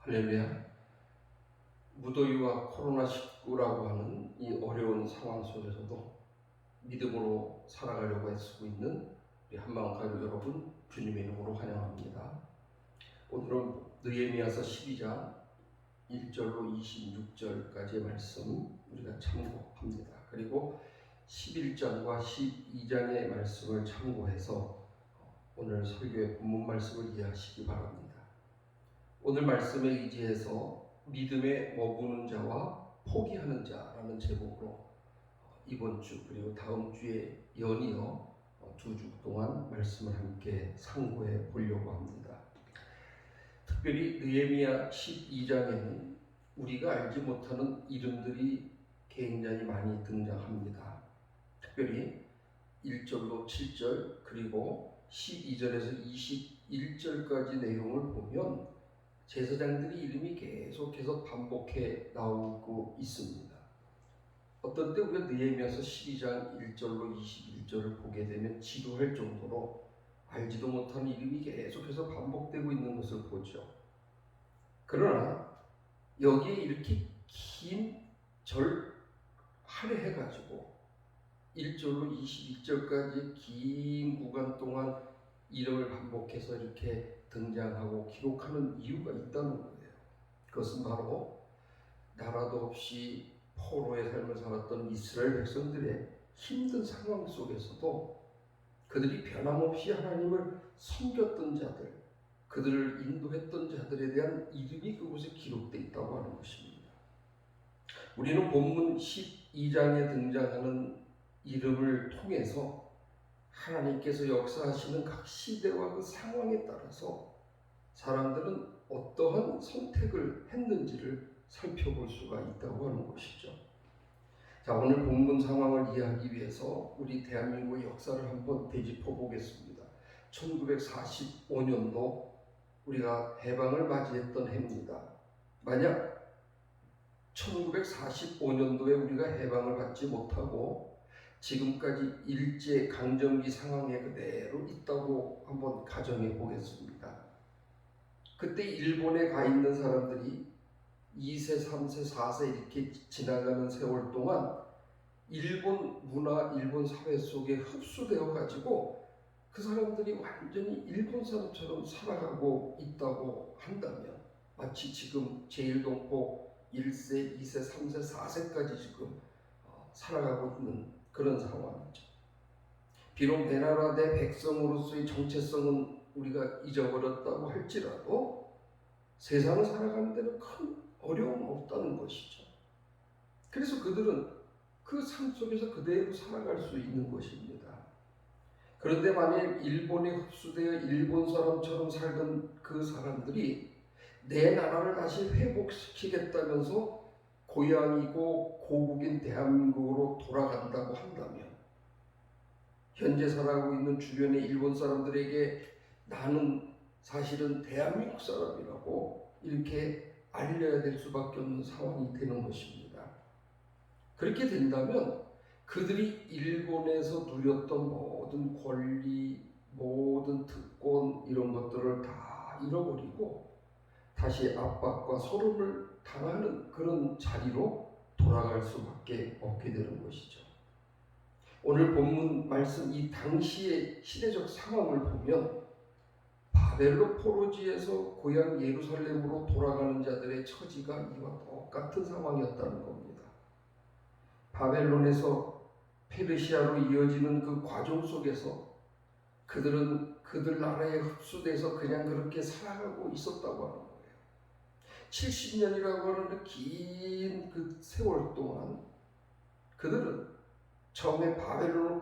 할렐루야. 무더위와 코로나19라고 하는 이 어려운 상황 속에서도 믿음으로 살아가려고 애쓰고 있는 우리 한마음가족 여러분, 주님의 이름으로 환영합니다. 오늘은 느헤미야서 12장 1절로 26절까지의 말씀 우리가 참고합니다. 그리고 11장과 12장의 말씀을 참고해서 오늘 설교의 본문 말씀을 이해하시기 바랍니다. 오늘 말씀에 의지해서 믿음에 머무는 자와 포기하는 자라는 제목으로 이번 주 그리고 다음 주에 연이어 두 주 동안 말씀을 함께 상고해 보려고 합니다. 특별히 느헤미야 12장에는 우리가 알지 못하는 이름들이 굉장히 많이 등장합니다. 특별히 1절로 7절 그리고 12절에서 21절까지 내용을 보면 제사장들이 이름이 계속해서 반복해 나오고 있습니다. 어떤 때 우리가 느헤미야서 12장 1절로 21절을 보게 되면 지루할 정도로 알지도 못하는 이름이 계속해서 반복되고 있는 것을 보죠. 그러나 여기에 이렇게 긴 절 할애해가지고 1절로 22절까지 긴 구간 동안 이름을 반복해서 이렇게 등장하고 기록하는 이유가 있다는 거예요. 그것은 바로 나라도 없이 포로의 삶을 살았던 이스라엘 백성들의 힘든 상황 속에서도 그들이 변함없이 하나님을 섬겼던 자들, 그들을 인도했던 자들에 대한 이름이 그곳에 기록되어 있다고 하는 것입니다. 우리는 본문 12장에 등장하는 이름을 통해서 하나님께서 역사하시는 각 시대와 그 상황에 따라서 사람들은 어떠한 선택을 했는지를 살펴볼 수가 있다고 하는 것이죠. 자, 오늘 본문 상황을 이해하기 위해서 우리 대한민국의 역사를 한번 되짚어 보겠습니다. 1945년도 우리가 해방을 맞이했던 해입니다. 만약 1945년도에 우리가 해방을 받지 못하고 지금까지 일제 강점기 상황에 그대로 있다고 한번 가정해 보겠습니다. 그때 일본에 가 있는 사람들이 2세, 3세, 4세 이렇게 지나가는 세월 동안 일본 문화, 일본 사회 속에 흡수되어 가지고 그 사람들이 완전히 일본 사람처럼 살아가고 있다고 한다면 마치 지금 제1동포 1세, 2세, 3세, 4세까지 지금 살아가고 있는 그런 상황이죠. 비록 내 나라 내 백성으로서의 정체성은 우리가 잊어버렸다고 할지라도 세상을 살아가는 데는 큰 어려움 없다는 것이죠. 그래서 그들은 그 삶 속에서 그대로 살아갈 수 있는 것입니다. 그런데 만일 일본에 흡수되어 일본 사람처럼 살던 그 사람들이 내 나라를 다시 회복시키겠다면서 고향이고 고국인 대한민국으로 돌아간다고 한다면 현재 살아가고 있는 주변의 일본 사람들에게 나는 사실은 대한민국 사람이라고 이렇게 알려야 될 수밖에 없는 상황이 되는 것입니다. 그렇게 된다면 그들이 일본에서 누렸던 모든 권리, 모든 특권 이런 것들을 다 잃어버리고 다시 압박과 소름을 당하는 그런 자리로 돌아갈 수밖에 없게 되는 것이죠. 오늘 본문 말씀 이 당시의 시대적 상황을 보면 바벨론 포로지에서 고향 예루살렘으로 돌아가는 자들의 처지가 이와 똑같은 상황이었다는 겁니다. 바벨론에서 페르시아로 이어지는 그 과정 속에서 그들은 그들 나라에 흡수돼서 그냥 그렇게 살아가고 있었다고 하는 거예요. 70년이라고 하는 긴 그 세월 동안 그들은 처음에 바벨론을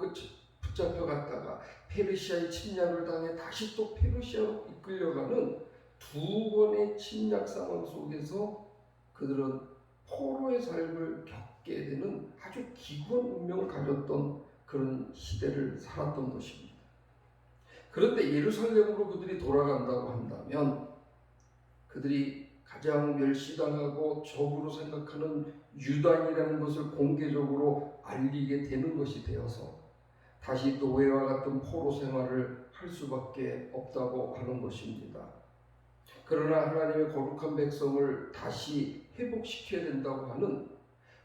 붙잡혀 갔다가 페르시아의 침략을 당해 다시 또 페르시아로 이끌려가는 두 번의 침략 상황 속에서 그들은 포로의 삶을 겪게 되는 아주 기구한 운명을 가졌던 그런 시대를 살았던 것입니다. 그런데 예루살렘으로 그들이 돌아간다고 한다면 그들이 가장 멸시당하고 적으로 생각하는 유단이라는 것을 공개적으로 알리게 되는 것이 되어서 다시 노예와 같은 포로 생활을 할 수밖에 없다고 하는 것입니다. 그러나 하나님의 거룩한 백성을 다시 회복시켜야 된다고 하는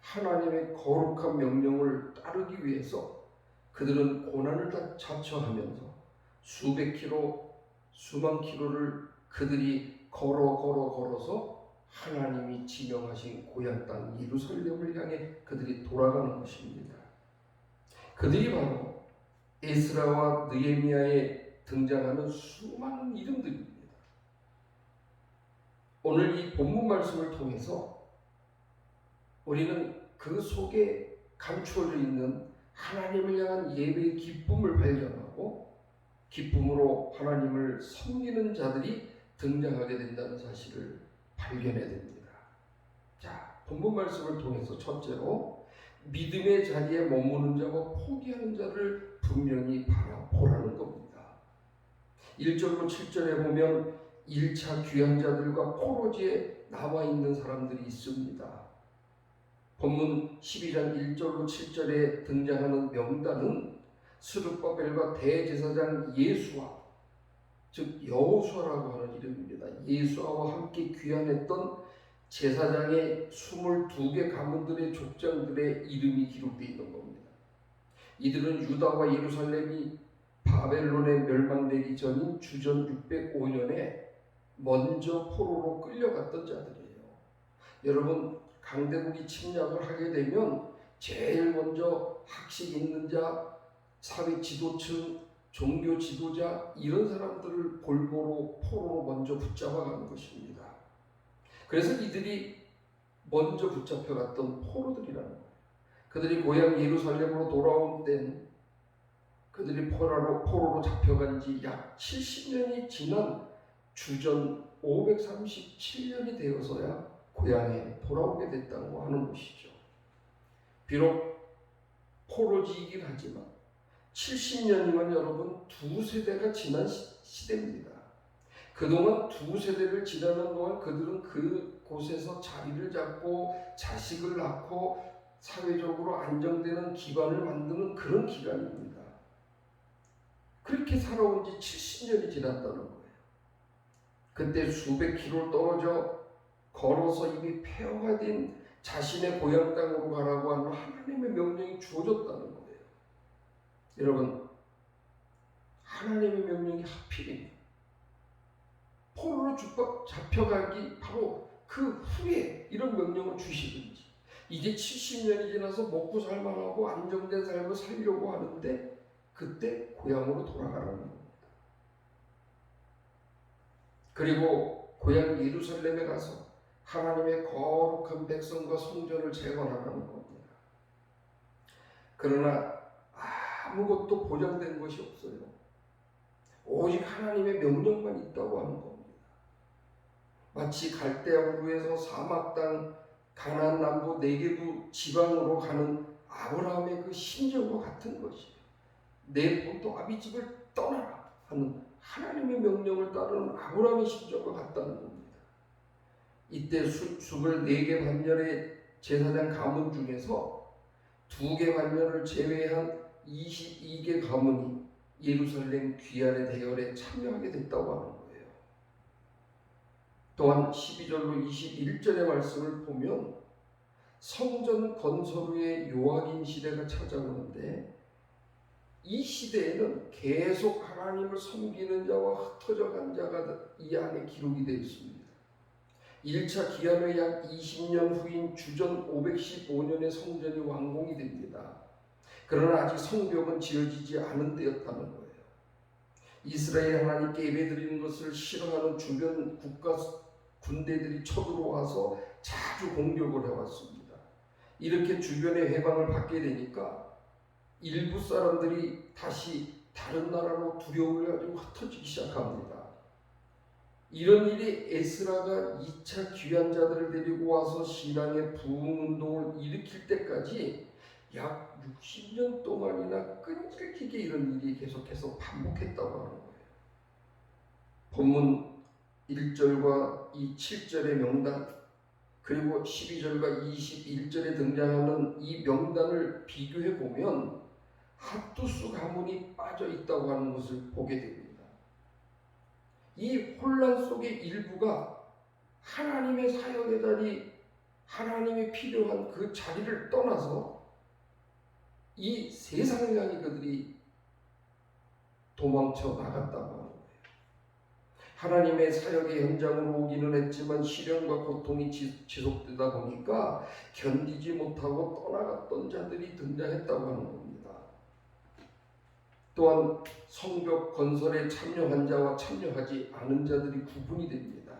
하나님의 거룩한 명령을 따르기 위해서 그들은 고난을 자처하면서 수백 킬로, 수만 킬로를 그들이 걸어서 하나님이 지명하신 고향 땅 예루살렘을 향해 그들이 돌아가는 것입니다. 그들이 바로 에스라와 느헤미야에 등장하는 수많은 이름들입니다. 오늘 이 본문 말씀을 통해서 우리는 그 속에 감추어져 있는 하나님을 향한 예배의 기쁨을 발견하고 기쁨으로 하나님을 섬기는 자들이 등장하게 된다는 사실을 발견해야 됩니다. 자, 본문 말씀을 통해서 첫째로 믿음의 자리에 머무는 자와 포기하는 자를 분명히 바라보라는 겁니다. 1절로 7절에 보면 1차 귀환자들과 포로지에 남아있는 사람들이 있습니다. 본문 12장 1절로 7절에 등장하는 명단은 스룹바벨과 대제사장 예수와, 즉 여호수아라고 하는 이름입니다. 예수아와 함께 귀환했던 제사장의 22개 가문들의 족장들의 이름이 기록되어 있는 겁니다. 이들은 유다와 예루살렘이 바벨론에 멸망되기 전인 주전 605년에 먼저 포로로 끌려갔던 자들이에요. 여러분, 강대국이 침략을 하게 되면 제일 먼저 학식 있는 자, 사회 지도층, 종교 지도자 이런 사람들을 골고루 포로로 먼저 붙잡아가는 것입니다. 그래서 이들이 먼저 붙잡혀갔던 포로들이라는 거예요. 그들이 고향 예루살렘으로 돌아온 때는 그들이 포로로 잡혀간 지 약 70년이 지난 주전 537년이 되어서야 고향에 돌아오게 됐다고 하는 것이죠. 비록 포로지이긴 하지만 70년이면 여러분 두 세대가 지난 시대입니다. 그동안 두 세대를 지나는 동안 그들은 그곳에서 자리를 잡고 자식을 낳고 사회적으로 안정되는 기반을 만드는 그런 기간입니다. 그렇게 살아온 지 70년이 지났다는 거예요. 그때 수백 킬로를 떨어져 걸어서 이미 폐허가 된 자신의 고향 땅으로 가라고 하는 하나님의 명령이 주어졌다는 거예요. 여러분, 하나님의 명령이 하필이면 포로로 잡혀가기 바로 그 후에 이런 명령을 주시든지 이제 70년이 지나서 먹고 살만하고 안정된 삶을 살려고 하는데 그때 고향으로 돌아가라는 겁니다. 그리고 고향 예루살렘에 가서 하나님의 거룩한 백성과 성전을 재건하라는 겁니다. 그러나 아무것도 보장된 것이 없어요. 오직 하나님의 명령만 있다고 하는 겁니다. 마치 갈대아 우르에서 사막 땅 가나안 남부 네게부 지방으로 가는 아브라함의 그 심정과 같은 것이에요. 내 본토 아비 집을 떠나라 하는 하나님의 명령을 따르는 아브라함의 심정과 같다는 겁니다. 이때 24개 반열의 제사장 가문 중에서 2개 반열을 제외한 22개 가문이 예루살렘 귀환의 대열에 참여하게 됐다고 하는 거예요. 또한 12절로 21절의 말씀을 보면 성전 건설 후에 요아긴 시대가 찾아오는데 이 시대에는 계속 하나님을 섬기는 자와 흩어져 간 자가 이 안에 기록이 되어 있습니다. 1차 기한의 약 20년 후인 주전 515년에 성전이 완공이 됩니다. 그러나 아직 성벽은 지어지지 않은 때였다는 거예요. 이스라엘 하나님께 예배드리는 것을 싫어하는 주변 국가 군대들이 쳐들어와서 자주 공격을 해왔습니다. 이렇게 주변의 해방을 받게 되니까 일부 사람들이 다시 다른 나라로 두려움을 가지고 흩어지기 시작합니다. 이런 일이 에스라가 2차 귀환자들을 데리고 와서 신앙의 부흥운동을 일으킬 때까지 약 60년 동안이나 끈질기게 이런 일이 계속해서 반복했다고 하는 거예요. 본문 1절과 이 7절의 명단 그리고 12절과 21절에 등장하는 이 명단을 비교해 보면 핫두스 가문이 빠져 있다고 하는 것을 보게 됩니다. 이 혼란 속의 일부가 하나님의 사역의 자리, 하나님이 필요한 그 자리를 떠나서 이 세상을 향해 그들이 도망쳐 나갔다고 하는 거예요. 하나님의 사역의 현장으로 오기는 했지만 시련과 고통이 지속되다 보니까 견디지 못하고 떠나갔던 자들이 등장했다고 하는 겁니다. 또한 성벽 건설에 참여한 자와 참여하지 않은 자들이 구분이 됩니다.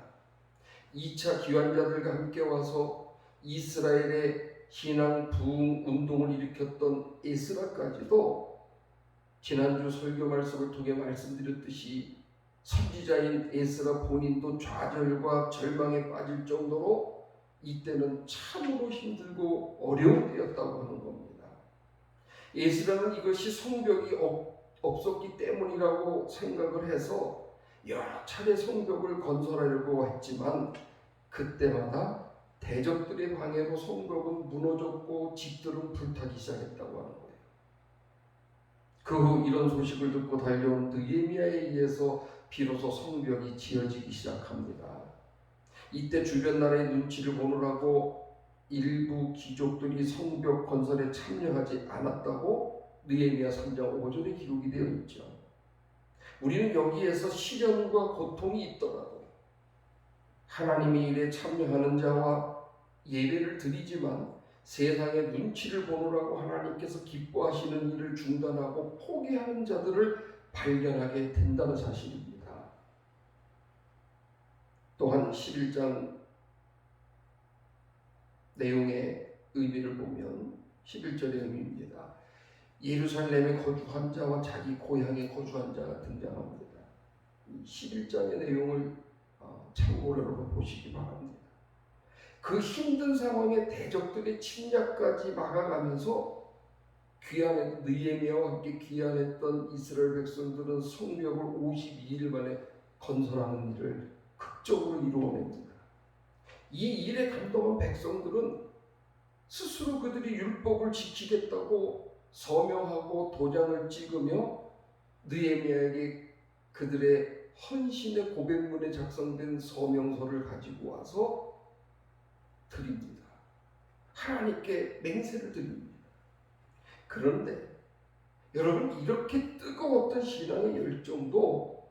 2차 기환자들과 함께 와서 이스라엘의 신앙 부흥 운동을 일으켰던 에스라까지도 지난주 설교 말씀을 통해 말씀드렸듯이 선지자인 에스라 본인도 좌절과 절망에 빠질 정도로 이때는 참으로 힘들고 어려운 때였다고 하는 겁니다. 에스라는 이것이 성벽이 없었기 때문이라고 생각을 해서 여러 차례 성벽을 건설하려고 했지만 그때마다 대적들의 방해로 성벽은 무너졌고 집들은 불타기 시작했다고 하는 거예요. 그 후 이런 소식을 듣고 달려온 느헤미야에 의해서 비로소 성벽이 지어지기 시작합니다. 이때 주변 나라의 눈치를 보느라고 일부 귀족들이 성벽 건설에 참여하지 않았다고 느헤미야 3장 5절에 기록이 되어 있죠. 우리는 여기에서 시련과 고통이 있더라도 하나님의 일에 참여하는 자와 예배를 드리지만 세상의 눈치를 보느라고 하나님께서 기뻐하시는 일을 중단하고 포기하는 자들을 발견하게 된다는 사실입니다. 또한 11장 내용의 의미를 보면 11절의 의미입니다. 예루살렘에 거주한 자와 자기 고향에 거주한 자가 등장합니다. 11장의 내용을 참고로 여러분 보시기 바랍니다. 그 힘든 상황에 대적들의 침략까지 막아가면서 귀환했던 느헤미야와 함께 귀환했던 이스라엘 백성들은 성벽을 52일 만에 건설하는 일을 극적으로 이루어냅니다. 이 일에 감동한 백성들은 스스로 그들이 율법을 지키겠다고 서명하고 도장을 찍으며 느헤미야에게 그들의 헌신의 고백문에 작성된 서명서를 가지고 와서 드립니다. 하나님께 맹세를 드립니다. 그런데 여러분 이렇게 뜨거웠던 신앙의 열정도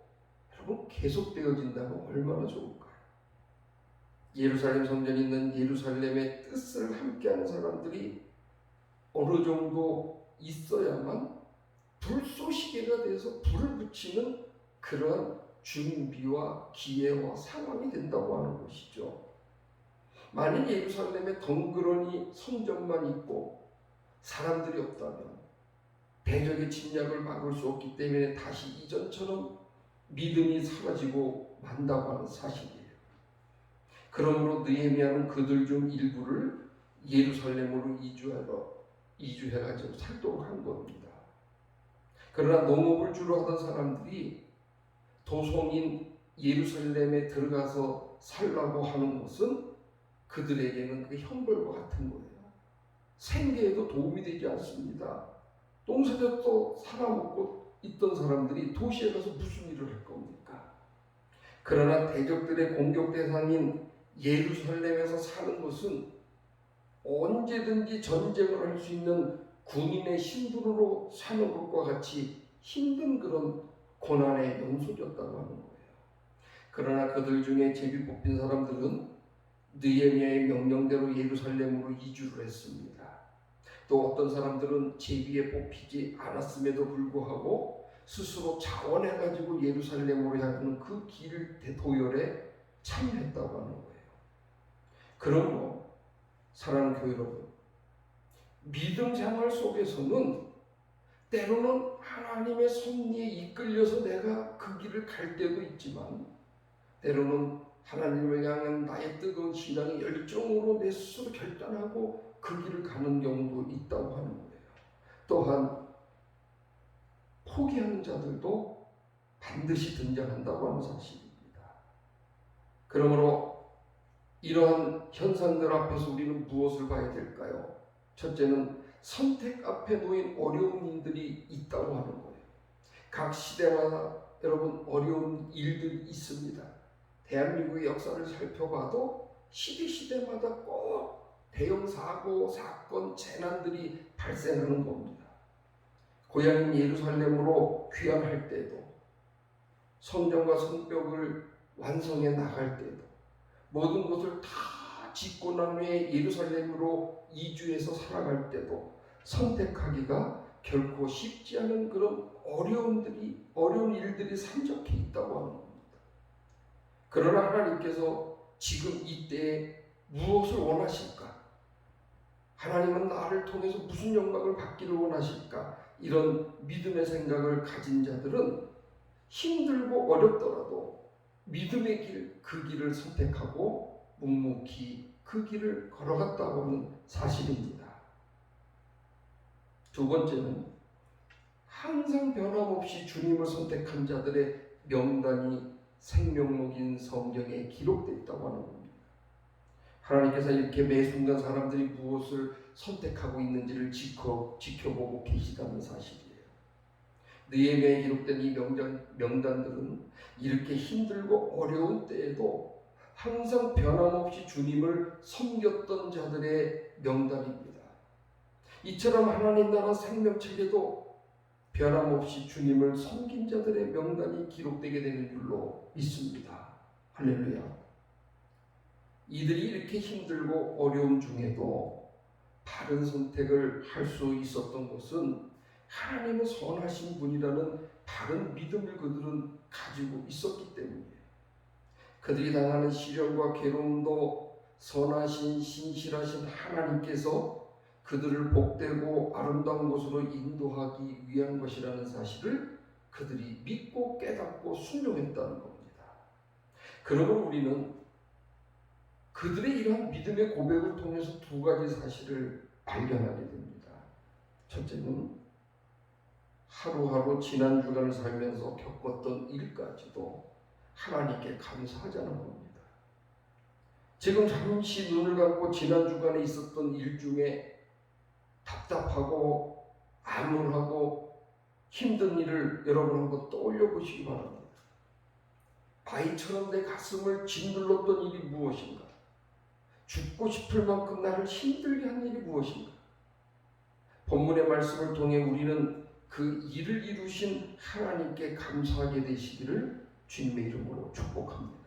여러분 계속되어진다면 얼마나 좋을까요? 예루살렘 성전이 있는 예루살렘의 뜻을 함께하는 사람들이 어느 정도 있어야만 불쏘시개가 돼서 불을 붙이는 그러한 준비와 기회와 상황이 된다고 하는 것이죠. 만일 예루살렘에 덩그러니 성전만 있고 사람들이 없다면 대적의 침략을 막을 수 없기 때문에 다시 이전처럼 믿음이 사라지고 만다고 하는 사실이에요. 그러므로 느헤미야는 그들 중 일부를 예루살렘으로 이주해가지고 살도록 한 겁니다. 그러나 농업을 주로 하던 사람들이 도성인 예루살렘에 들어가서 살라고 하는 것은 그들에게는 그 형벌과 같은 거예요. 생계에도 도움이 되지 않습니다. 똥사젓도 살아먹고 있던 사람들이 도시에 가서 무슨 일을 할 겁니까? 그러나 대적들의 공격 대상인 예루살렘에서 사는 것은 언제든지 전쟁을 할 수 있는 군인의 신분으로 사는 것과 같이 힘든 그런 고난의 연속이었다고 하는 거예요. 그러나 그들 중에 제비 뽑힌 사람들은 느헤미야의 명령대로 예루살렘으로 이주를 했습니다. 또 어떤 사람들은 제비에 뽑히지 않았음에도 불구하고 스스로 자원해가지고 예루살렘으로 향하는 그 길 도열에 참여했다고 하는 거예요. 그러므로 사랑하는 교회 여러분, 믿음 생활 속에서는 때로는 하나님의 섭리에 이끌려서 내가 그 길을 갈 때도 있지만 때로는 하나님을 향한 나의 뜨거운 신앙의 열정으로 내 스스로 결단하고 그 길을 가는 경우도 있다고 하는 거예요. 또한 포기하는 자들도 반드시 등장한다고 하는 사실입니다. 그러므로 이러한 현상들 앞에서 우리는 무엇을 봐야 될까요? 첫째는 선택 앞에 놓인 어려운 일들이 있다고 하는 거예요. 각 시대마다 여러분 어려운 일들이 있습니다. 대한민국의 역사를 살펴봐도 시대마다 꼭 대형 사고, 사건, 재난들이 발생하는 겁니다. 고향인 예루살렘으로 귀환할 때도, 성전과 성벽을 완성해 나갈 때도, 모든 것을 다 짓고 난 후에 예루살렘으로 이주해서 살아갈 때도 선택하기가 결코 쉽지 않은 그런 어려운 일들이 산적해 있다고 하는 겁니다. 그러나 하나님께서 지금 이때에 무엇을 원하실까? 하나님은 나를 통해서 무슨 영광을 받기를 원하실까? 이런 믿음의 생각을 가진 자들은 힘들고 어렵더라도 믿음의 길, 그 길을 선택하고 묵묵히 그 길을 걸어갔다고 하는 사실입니다. 두 번째는 항상 변함없이 주님을 선택한 자들의 명단이 생명록인 성경에 기록되어 있다고 하는 겁니다. 하나님께서 이렇게 매 순간 사람들이 무엇을 선택하고 있는지를 지켜보고 계시다는 사실이에요. 느헤미야에 기록된 이 명단들은 이렇게 힘들고 어려운 때에도 항상 변함없이 주님을 섬겼던 자들의 명단입니다. 이처럼 하나님 나라 생명책에도 변함없이 주님을 섬긴 자들의 명단이 기록되게 되는 줄로 믿습니다. 할렐루야. 이들이 이렇게 힘들고 어려움 중에도 바른 선택을 할 수 있었던 것은 하나님은 선하신 분이라는 바른 믿음을 그들은 가지고 있었기 때문이에요. 그들이 당하는 시련과 괴로움도 선하신 신실하신 하나님께서 그들을 복되고 아름다운 곳으로 인도하기 위한 것이라는 사실을 그들이 믿고 깨닫고 순종했다는 겁니다. 그러므로 우리는 그들의 이러한 믿음의 고백을 통해서 두 가지 사실을 발견하게 됩니다. 첫째는 하루하루 지난 주간을 살면서 겪었던 일까지도 하나님께 감사하자는 겁니다. 지금 잠시 눈을 감고 지난 주간에 있었던 일 중에 답답하고 암울하고 힘든 일을 여러분 한번 떠올려 보시기 바랍니다. 아이처럼 내 가슴을 짓눌렀던 일이 무엇인가? 죽고 싶을 만큼 나를 힘들게 한 일이 무엇인가? 본문의 말씀을 통해 우리는 그 일을 이루신 하나님께 감사하게 되시기를 주님의 이름으로 축복합니다.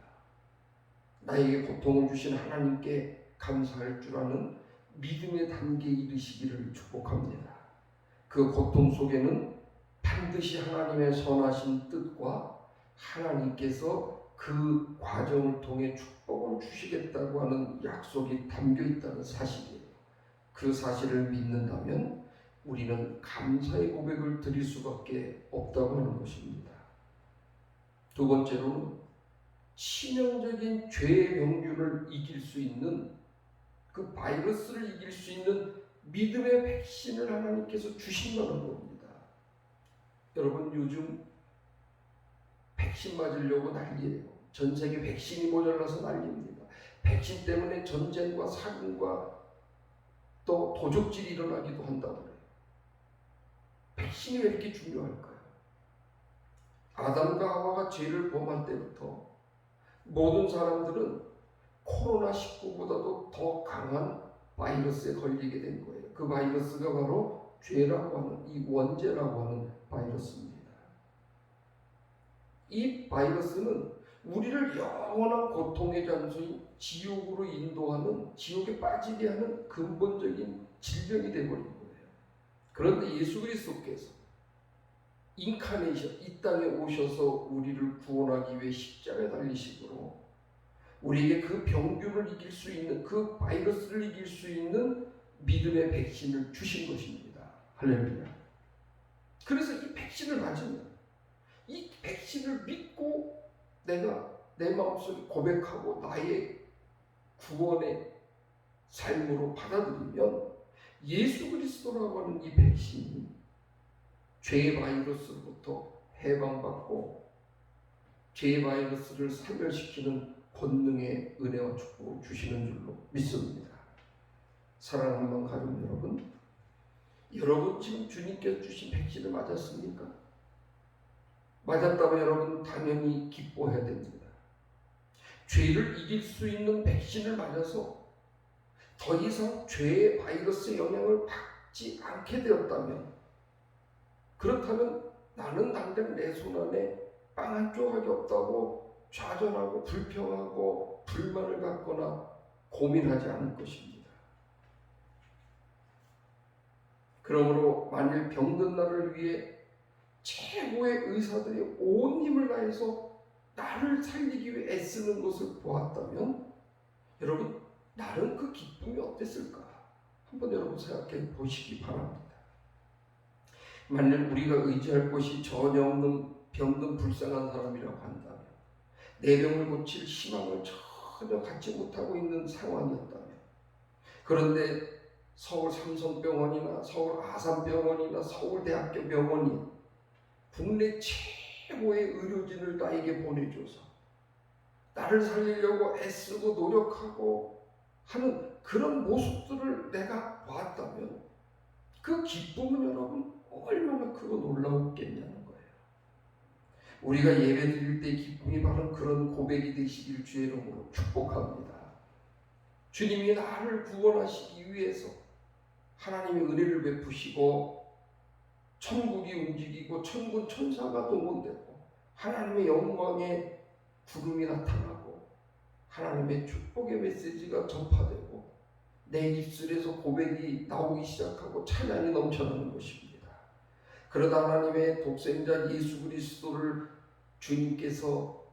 나에게 고통을 주신 하나님께 감사할 줄 아는 믿음의 단계에 이르시기를 축복합니다. 그 고통 속에는 반드시 하나님의 선하신 뜻과 하나님께서 그 과정을 통해 축복을 주시겠다고 하는 약속이 담겨 있다는 사실이에요. 그 사실을 믿는다면 우리는 감사의 고백을 드릴 수밖에 없다고 하는 것입니다. 두 번째로는 치명적인 죄의 병균을 이길 수 있는 그 바이러스를 이길 수 있는 믿음의 백신을 하나님께서 주신다는 겁니다. 여러분 요즘 백신 맞으려고 난리예요. 전 세계 백신이 모자라서 난리입니다. 백신 때문에 전쟁과 살인과 또 도적질이 일어나기도 한다고 해요. 백신이 왜 이렇게 중요할까요? 아담과 하와가 죄를 범한 때부터 모든 사람들은 코로나19보다도 더 강한 바이러스에 걸리게 된 거예요. 그 바이러스가 바로 죄라고 하는 이 원죄라고 하는 바이러스입니다. 이 바이러스는 우리를 영원한 고통의 장소인 지옥으로 인도하는, 지옥에 빠지게 하는 근본적인 질병이 되어버린 거예요. 그런데 예수 그리스도께서 인카네이션, 이 땅에 오셔서 우리를 구원하기 위해 십자가에 달리심으로 우리에게 그 병균을 이길 수 있는, 그 바이러스를 이길 수 있는 믿음의 백신을 주신 것입니다. 할렐루야. 그래서 이 백신을 맞으면, 이 백신을 믿고 내가 내 마음속에 고백하고 나의 구원의 삶으로 받아들이면 예수 그리스도라고 하는 이 백신이 죄의 바이러스로부터 해방받고 죄의 바이러스를 사멸시키는 권능의 은혜와 축복을 주시는 줄로 믿습니다. 사랑하는 가족 여러분, 여러분 지금 주님께서 주신 백신을 맞았습니까? 맞았다면 여러분 당연히 기뻐해야 됩니다. 죄를 이길 수 있는 백신을 맞아서 더 이상 죄의 바이러스의 영향을 받지 않게 되었다면, 그렇다면 나는 당장 내 손안에 빵 한 조각이 없다고 좌절하고 불평하고 불만을 갖거나 고민하지 않을 것입니다. 그러므로 만일 병든 나를 위해 최고의 의사들이 온 힘을 다해서 나를 살리기 위해 애쓰는 것을 보았다면, 여러분 나는 그 기쁨이 어땠을까? 한번 여러분 생각해 보시기 바랍니다. 만일 우리가 의지할 것이 전혀 없는 병든 불쌍한 사람이라고 한다면, 내 병을 고칠 희망을 전혀 갖지 못하고 있는 상황이었다면, 그런데 서울 삼성병원이나 서울 아산병원이나 서울대학교 병원이 국내 최고의 의료진을 나에게 보내줘서 나를 살리려고 애쓰고 노력하고 하는 그런 모습들을 내가 보았다면, 그 기쁨은 여러분 얼마나 크고 놀라웠겠냐는 거예요. 우리가 예배 드릴 때 기쁨이 바로 그런 고백이 되시길 주의 이름으로 축복합니다. 주님이 나를 구원하시기 위해서 하나님의 은혜를 베푸시고 천국이 움직이고 천군 천사가 동원되고 하나님의 영광의 구름이 나타나고 하나님의 축복의 메시지가 전파되고 내 입술에서 고백이 나오기 시작하고 찬양이 넘쳐나는 것입니다. 그러다 하나님의 독생자 예수 그리스도를 주님께서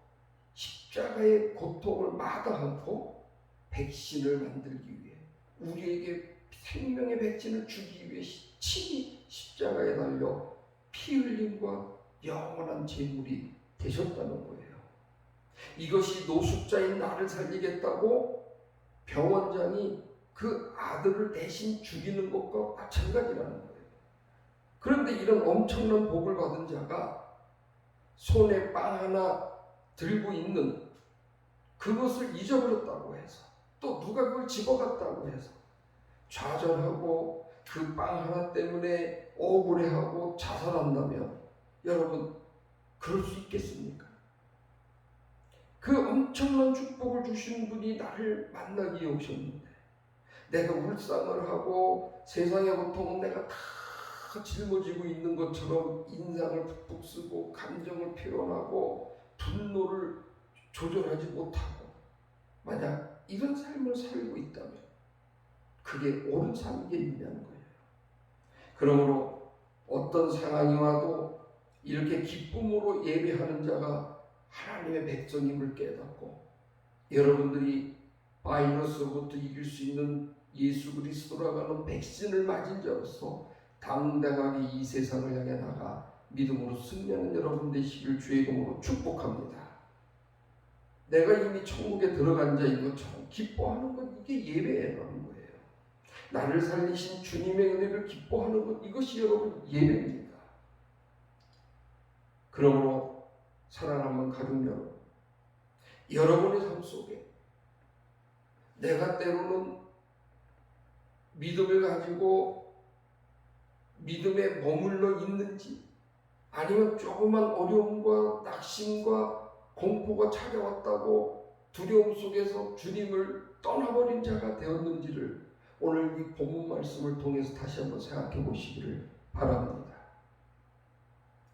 십자가의 고통을 마다하고 백신을 만들기 위해, 우리에게 생명의 백신을 주기 위해 친히 십자가에 달려 피 흘림과 영원한 제물이 되셨다는 거예요. 이것이 노숙자인 나를 살리겠다고 병원장이 그 아들을 대신 죽이는 것과 마찬가지라는 거예요. 그런데 이런 엄청난 복을 받은 자가 손에 빵 하나 들고 있는 그것을 잊어버렸다고 해서, 또 누가 그걸 집어갔다고 해서 좌절하고 그 빵 하나 때문에 억울해하고 자살한다면, 여러분 그럴 수 있겠습니까? 그 엄청난 축복을 주신 분이 나를 만나기 위해 오셨는데, 내가 울상을 하고 세상의 고통은 내가 다 짊어지고 있는 것처럼 인상을 푹푹 쓰고 감정을 표현하고 분노를 조절하지 못하고 만약 이런 삶을 살고 있다면 그게 옳은 삶이겠느냐는 거예요. 그러므로 어떤 상황이 와도 이렇게 기쁨으로 예배하는 자가 하나님의 백성임을 깨닫고, 여러분들이 바이러스로부터 이길 수 있는 예수 그리스도라고 하는 백신을 맞은 자로서 당당하게 이 세상을 향해 나가 믿음으로 승리하는 여러분 되시길 주의 이름으로 축복합니다. 내가 이미 천국에 들어간 자인 것처럼 기뻐하는 것, 이게 예배라는 거예요. 나를 살리신 주님의 은혜를 기뻐하는 것, 이것이 여러분 예배입니다. 그러므로 사랑하는 가족 여러분, 여러분의 삶 속에 내가 때로는 믿음을 가지고 믿음에 머물러 있는지, 아니면 조그만 어려움과 낙심과 공포가 찾아왔다고 두려움 속에서 주님을 떠나버린 자가 되었는지를 오늘 이 본문 말씀을 통해서 다시 한번 생각해 보시기를 바랍니다.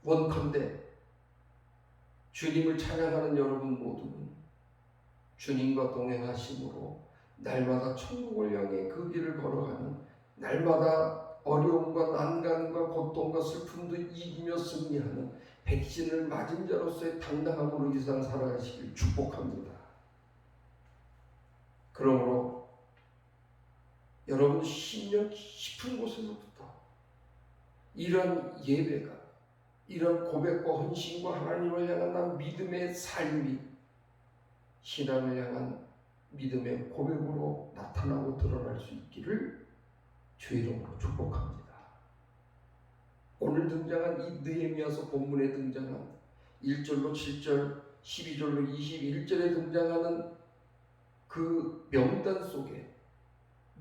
원컨대 주님을 찬양하는 여러분 모두는 주님과 동행하심으로 날마다 천국을 향해 그 길을 걸어가는, 날마다 어려움과 난간과 고통과 슬픔도 이기며 승리하는 백신을 맞은 자로서의 당당함으로 이 세상 살아가시길 축복합니다. 그러므로 여러분 심령 깊은 곳에서부터 이런 예배가, 이런 고백과 헌신과 하나님을 향한 난 믿음의 삶이 신앙을 향한 믿음의 고백으로 나타나고 드러날 수 있기를 주의 이름으로 축복합니다. 오늘 등장한 이 느헤미야서 본문에 등장한 1절로 7절, 12절로 21절에 등장하는 그 명단 속에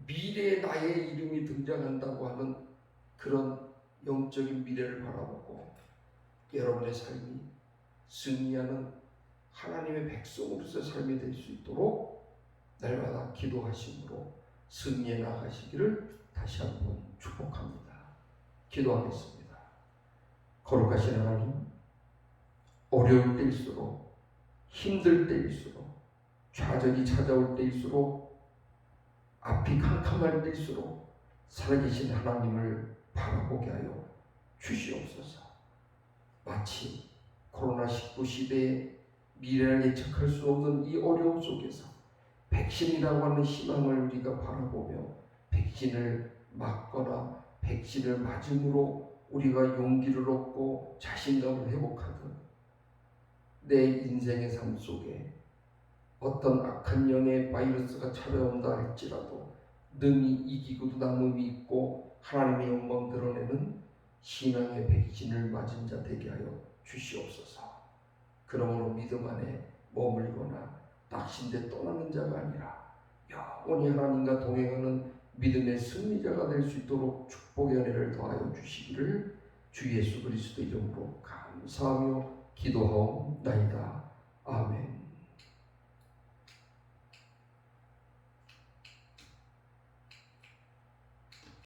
미래의 나의 이름이 등장한다고 하는 그런 영적인 미래를 바라보고 여러분의 삶이 승리하는 하나님의 백성으로서의 삶이 될 수 있도록 날마다 기도하심으로 승리해 나가시기를 다시 한번 축복합니다. 기도하겠습니다. 거룩하신 하나님, 어려울 때일수록, 힘들 때일수록, 좌절이 찾아올 때일수록, 앞이 캄캄할 때일수록 살아계신 하나님을 바라보게 하여 주시옵소서. 마치 코로나19 시대에 미래를 예측할 수 없는 이 어려움 속에서 백신이라고 하는 희망을 우리가 바라보며 백신을 맞거나 백신을 맞음으로 우리가 용기를 얻고 자신감을 회복하듯 내 인생의 삶 속에 어떤 악한 영의 바이러스가 찾아온다 할지라도 능히 이기고도 남음이 있고 하나님의 영광 드러내는 신앙의 백신을 맞은 자 되게 하여 주시옵소서. 그러므로 믿음 안에 머물거나 낙심돼 떠나는 자가 아니라 영원히 하나님과 동행하는 믿음의 승리자가 될 수 있도록 축복의 은혜를 더하여 주시기를 주 예수 그리스도 이름으로 감사하며 기도하옵나이다. 아멘.